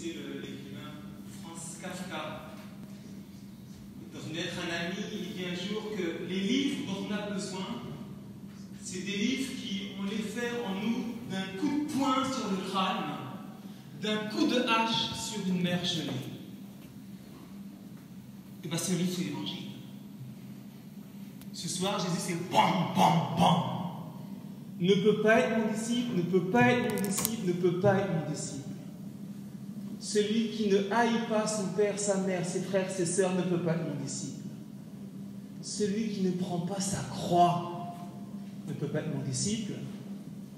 connaissez l'écrivain Franz Kafka. Dans une lettre à un ami, il dit un jour que les livres dont on a besoin, c'est des livres qui ont l'effet en nous d'un coup de poing sur le crâne, d'un coup de hache sur une mer gelée. Et bien ce livre, c'est l'Évangile. Ce soir, Jésus, c'est bam, bam, bam. Ne peut pas être mon disciple, ne peut pas être mon disciple, ne peut pas être mon disciple. Celui qui ne haït pas son père, sa mère, ses frères, ses sœurs ne peut pas être mon disciple. Celui qui ne prend pas sa croix ne peut pas être mon disciple.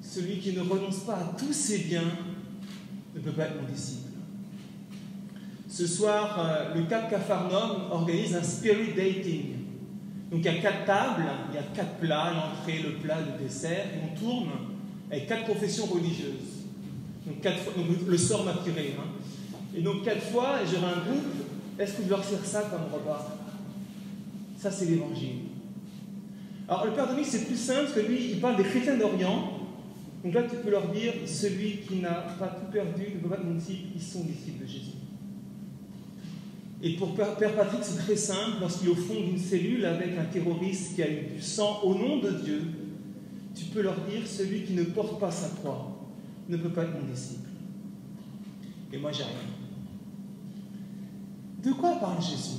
Celui qui ne renonce pas à tous ses biens ne peut pas être mon disciple. Ce soir, le Cap Capharnaüm organise un spirit dating. Donc il y a 4 tables, il y a 4 plats, l'entrée, le plat, le dessert, et on tourne avec 4 confessions religieuses. Donc, 4 fois, donc le sort m'a tiré. Hein. Et donc 4 fois, j'aurai un groupe, est-ce que je leur sers ça comme repas? Ça, c'est l'Évangile. Alors le Père Dominique, c'est plus simple, parce que lui, il parle des chrétiens d'Orient. Donc là, tu peux leur dire, celui qui n'a pas tout perdu, ne peut pas être mon disciple, ils sont disciples de Jésus. Et pour Père Patrick, c'est très simple, lorsqu'il est au fond d'une cellule avec un terroriste qui a eu du sang au nom de Dieu, tu peux leur dire, celui qui ne porte pas sa croix ne peut pas être mon disciple. Et moi, j'ai rien. De quoi parle Jésus?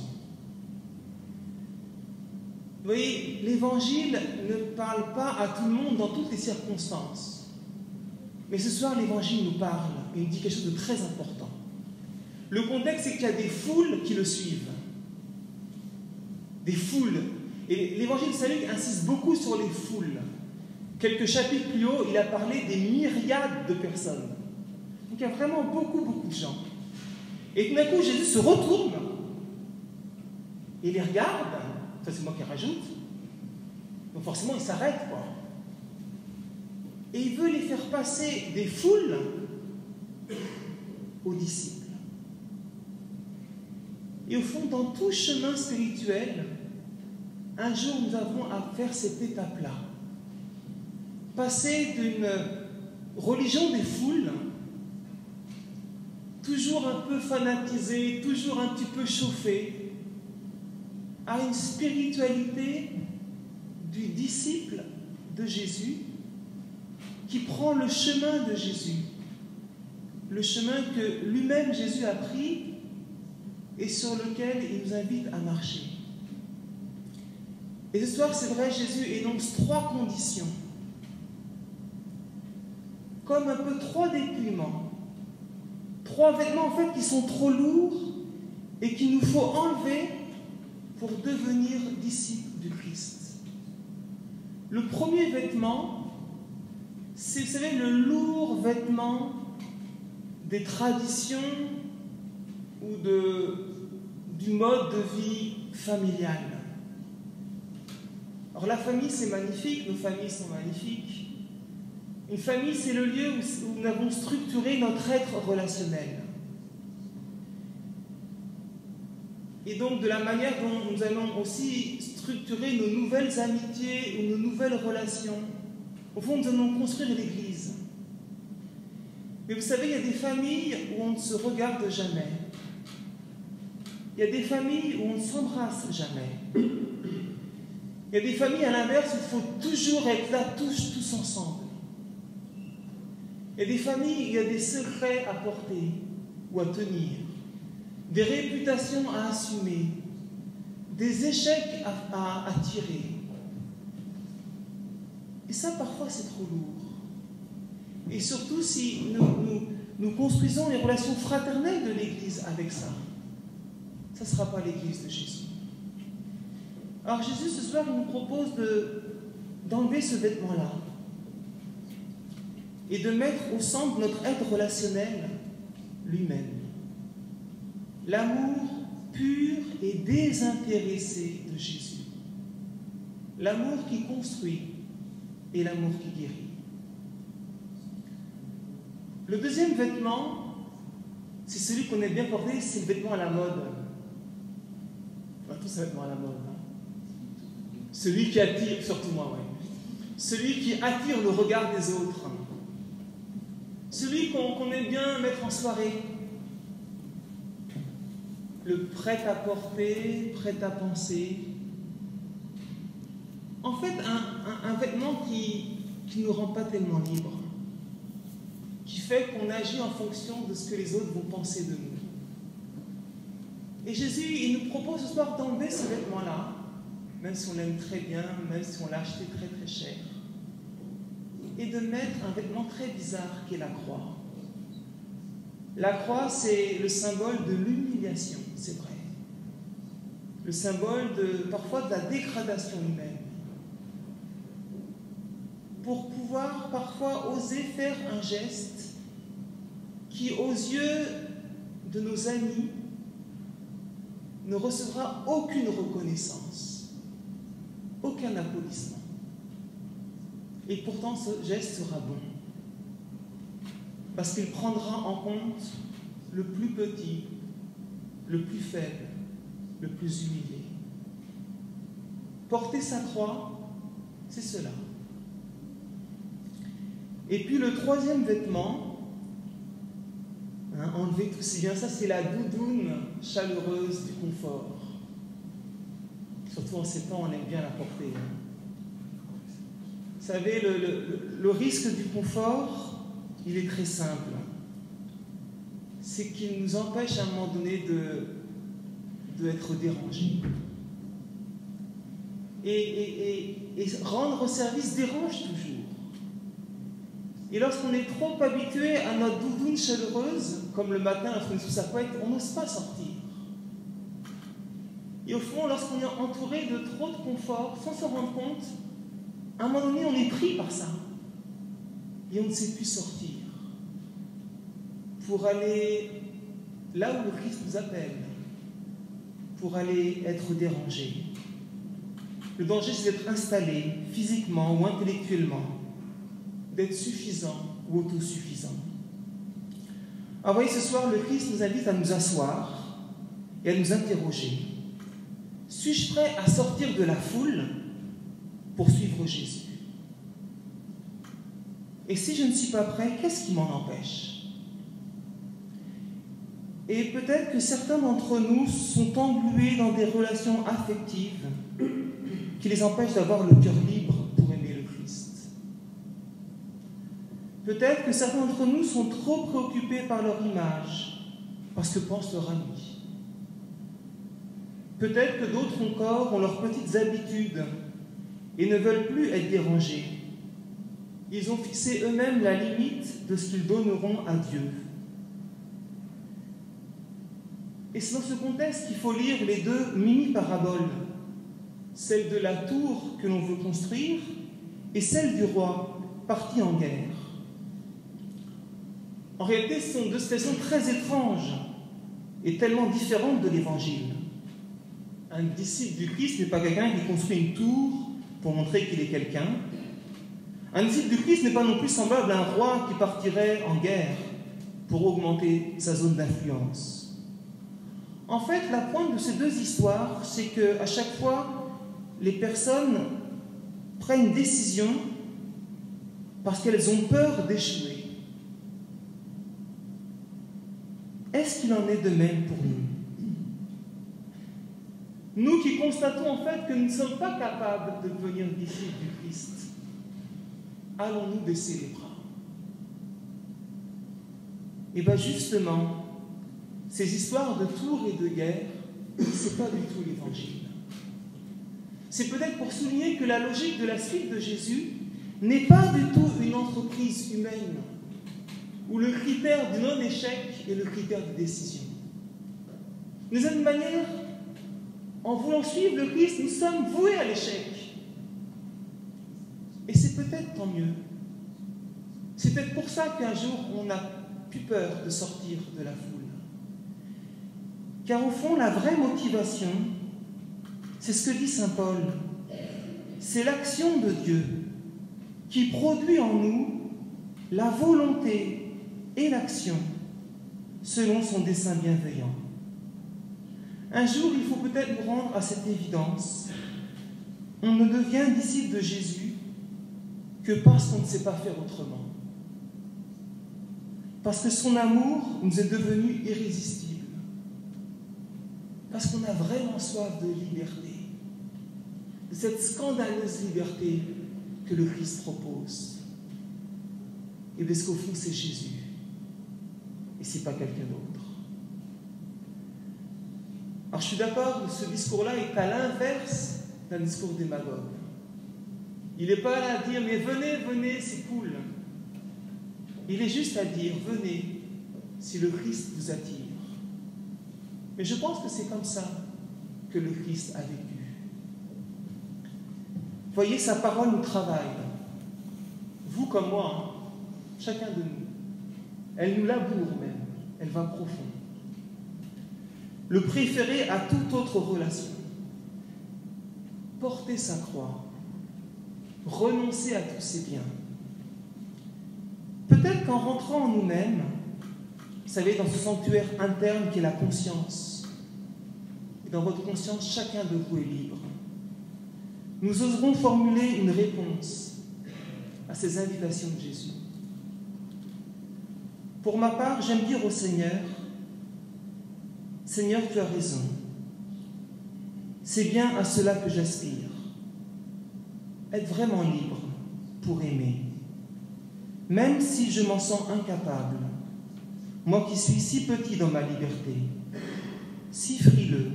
Vous voyez, l'Évangile ne parle pas à tout le monde dans toutes les circonstances. Mais ce soir, l'Évangile nous parle et nous dit quelque chose de très important. Le contexte, c'est qu'il y a des foules qui le suivent. Des foules. Et l'Évangile de Saint-Luc insiste beaucoup sur les foules. Quelques chapitres plus haut, il a parlé des myriades de personnes. Donc il y a vraiment beaucoup de gens. Et tout d'un coup, Jésus se retourne et les regarde. Ça, c'est moi qui rajoute. Donc forcément, il s'arrête, quoi. Et il veut les faire passer des foules aux disciples. Et au fond, dans tout chemin spirituel, un jour, nous avons à faire cette étape-là. Passer d'une religion des foules, toujours un peu fanatisée, toujours un petit peu chauffée, à une spiritualité du disciple de Jésus qui prend le chemin de Jésus, le chemin que lui-même Jésus a pris et sur lequel il nous invite à marcher. Et ce soir, c'est vrai, Jésus énonce 3 conditions, comme un peu 3 dépouillements, 3 vêtements en fait qui sont trop lourds et qu'il nous faut enlever pour devenir disciples du Christ. Le premier vêtement, c'est, vous savez, le lourd vêtement des traditions ou du mode de vie familial. Alors la famille, c'est magnifique, nos familles sont magnifiques. Une famille, c'est le lieu où nous avons structuré notre être relationnel. Et donc de la manière dont nous allons aussi structurer nos nouvelles amitiés ou nos nouvelles relations. Au fond, nous allons construire l'Église. Mais vous savez, il y a des familles où on ne se regarde jamais. Il y a des familles où on ne s'embrasse jamais. Il y a des familles, à l'inverse, où il faut toujours être là, tous ensemble. Il y a des familles où il y a des secrets à porter ou à tenir, des réputations à assumer, des échecs à tirer. Et ça, parfois, c'est trop lourd. Et surtout, si nous construisons les relations fraternelles de l'Église avec ça, ça ne sera pas l'Église de Jésus. Alors Jésus, ce soir, il nous propose d'enlever ce vêtement-là et de mettre au centre de notre être relationnel lui-même. L'amour pur et désintéressé de Jésus. L'amour qui construit et l'amour qui guérit. Le deuxième vêtement, c'est celui qu'on aime bien porter, c'est le vêtement à la mode. On a tous un vêtement à la mode. Hein. Celui qui attire, surtout moi, oui. Celui qui attire le regard des autres. Celui qu'on aime bien mettre en soirée. le prêt-à-porter, prêt-à-penser. En fait, un vêtement qui ne nous rend pas tellement libres, qui fait qu'on agit en fonction de ce que les autres vont penser de nous. Et Jésus, il nous propose ce soir d'enlever ce vêtement-là, même si on l'aime très bien, même si on l'a acheté très très cher, et de mettre un vêtement très bizarre qui est la croix. La croix, c'est le symbole de l'humiliation, c'est vrai. Le symbole parfois de la dégradation humaine. Pour pouvoir parfois oser faire un geste qui, aux yeux de nos amis, ne recevra aucune reconnaissance, aucun applaudissement. Et pourtant, ce geste sera bon. Parce qu'il prendra en compte le plus petit, le plus faible, le plus humilié. Porter sa croix, c'est cela. Et puis le troisième vêtement, enlever tout si bien, ça c'est la doudoune chaleureuse du confort. Surtout en ces temps, on aime bien la porter. Vous savez, le risque du confort, il est très simple. C'est qu'il nous empêche à un moment donné d'être dérangés. Et rendre service dérange toujours. Et lorsqu'on est trop habitué à notre doudoune chaleureuse, comme le matin, lorsqu'on est sous sa couette, on n'ose pas sortir. Et au fond, lorsqu'on est entouré de trop de confort, sans s'en rendre compte, à un moment donné, on est pris par ça. Et on ne sait plus sortir. Pour aller là où le Christ nous appelle. Pour aller être dérangé. Le danger, c'est d'être installé, physiquement ou intellectuellement. D'être suffisant ou autosuffisant. Alors, voyez, ce soir, le Christ nous invite à nous asseoir et à nous interroger. Suis-je prêt à sortir de la foule pour suivre Jésus? Et si je ne suis pas prêt, qu'est-ce qui m'en empêche? Et peut-être que certains d'entre nous sont englués dans des relations affectives qui les empêchent d'avoir le cœur libre pour aimer le Christ. Peut-être que certains d'entre nous sont trop préoccupés par leur image, parce que pense leur ami. Peut-être que d'autres encore ont leurs petites habitudes et ne veulent plus être dérangés. Ils ont fixé eux-mêmes la limite de ce qu'ils donneront à Dieu. Et c'est dans ce contexte qu'il faut lire les deux mini-paraboles, celle de la tour que l'on veut construire et celle du roi parti en guerre. En réalité, ce sont deux situations très étranges et tellement différentes de l'Évangile. Un disciple du Christ n'est pas quelqu'un qui construit une tour pour montrer qu'il est quelqu'un. Un disciple du Christ n'est pas non plus semblable à un roi qui partirait en guerre pour augmenter sa zone d'influence. En fait, la pointe de ces deux histoires, c'est qu'à chaque fois, les personnes prennent une décision parce qu'elles ont peur d'échouer. Est-ce qu'il en est de même pour nous? Nous qui constatons en fait que nous ne sommes pas capables de devenir disciples du Christ, allons-nous baisser les bras? Et bien justement, ces histoires de tours et de guerre, ce n'est pas du tout l'Évangile. C'est peut-être pour souligner que la logique de la suite de Jésus n'est pas du tout une entreprise humaine, où le critère du non-échec est le critère de décision. D'une certaine manière, en voulant suivre le Christ, nous sommes voués à l'échec. Et c'est peut-être tant mieux. C'est peut-être pour ça qu'un jour, on n'a plus peur de sortir de la foule. Car au fond, la vraie motivation, c'est ce que dit saint Paul. C'est l'action de Dieu qui produit en nous la volonté et l'action selon son dessein bienveillant. Un jour, il faut peut-être nous rendre à cette évidence. On ne devient disciple de Jésus que parce qu'on ne sait pas faire autrement. Parce que son amour nous est devenu irrésistible. Parce qu'on a vraiment soif de liberté, de cette scandaleuse liberté que le Christ propose. Et parce qu'au fond, c'est Jésus, et ce n'est pas quelqu'un d'autre. Alors je suis d'accord, ce discours-là est à l'inverse d'un discours démagogue. Il n'est pas là à dire, mais venez, venez, c'est cool. Il est juste à dire, venez, si le Christ vous attire. Mais je pense que c'est comme ça que le Christ a vécu. Voyez, sa parole nous travaille. Vous comme moi, hein, chacun de nous. Elle nous laboure même, elle va profond. Le préférer à toute autre relation. Porter sa croix. Renoncer à tous ses biens. Peut-être qu'en rentrant en nous-mêmes, vous savez, dans ce sanctuaire interne qui est la conscience, et dans votre conscience, chacun de vous est libre, nous oserons formuler une réponse à ces invitations de Jésus. Pour ma part, j'aime dire au Seigneur, Seigneur, tu as raison. C'est bien à cela que j'aspire. Être vraiment libre pour aimer. Même si je m'en sens incapable, moi qui suis si petit dans ma liberté, si frileux,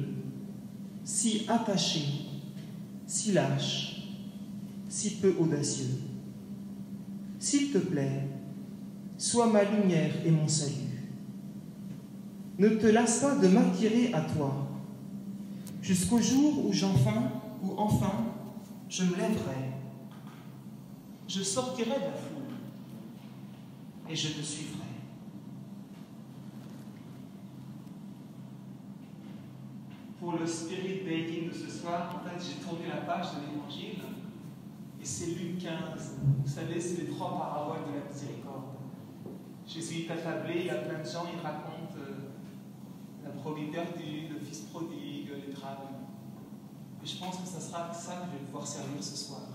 si attaché, si lâche, si peu audacieux. S'il te plaît, sois ma lumière et mon salut. Ne te lasse pas de m'attirer à toi, jusqu'au jour où enfin je me lèverai, je sortirai de la foule et je te suivrai. Pour le spirit baking de ce soir, en fait, j'ai tourné la page de l'Évangile et c'est Luc 15. Vous savez, c'est les 3 paraboles de la miséricorde. Jésus est attablé, il y a plein de gens, il raconte la brebis perdue, le fils prodigue, les drames. Et je pense que ça sera ça que je vais pouvoir servir ce soir.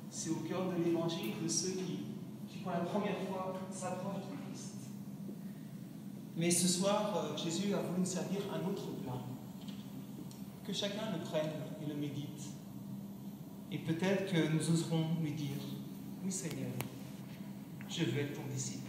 C'est au cœur de l'Évangile de ceux qui pour la première fois s'approchent du Christ. Mais ce soir, Jésus a voulu nous servir un autre plat. Que chacun le prenne et le médite. Et peut-être que nous oserons lui dire, oui Seigneur, je veux être ton disciple.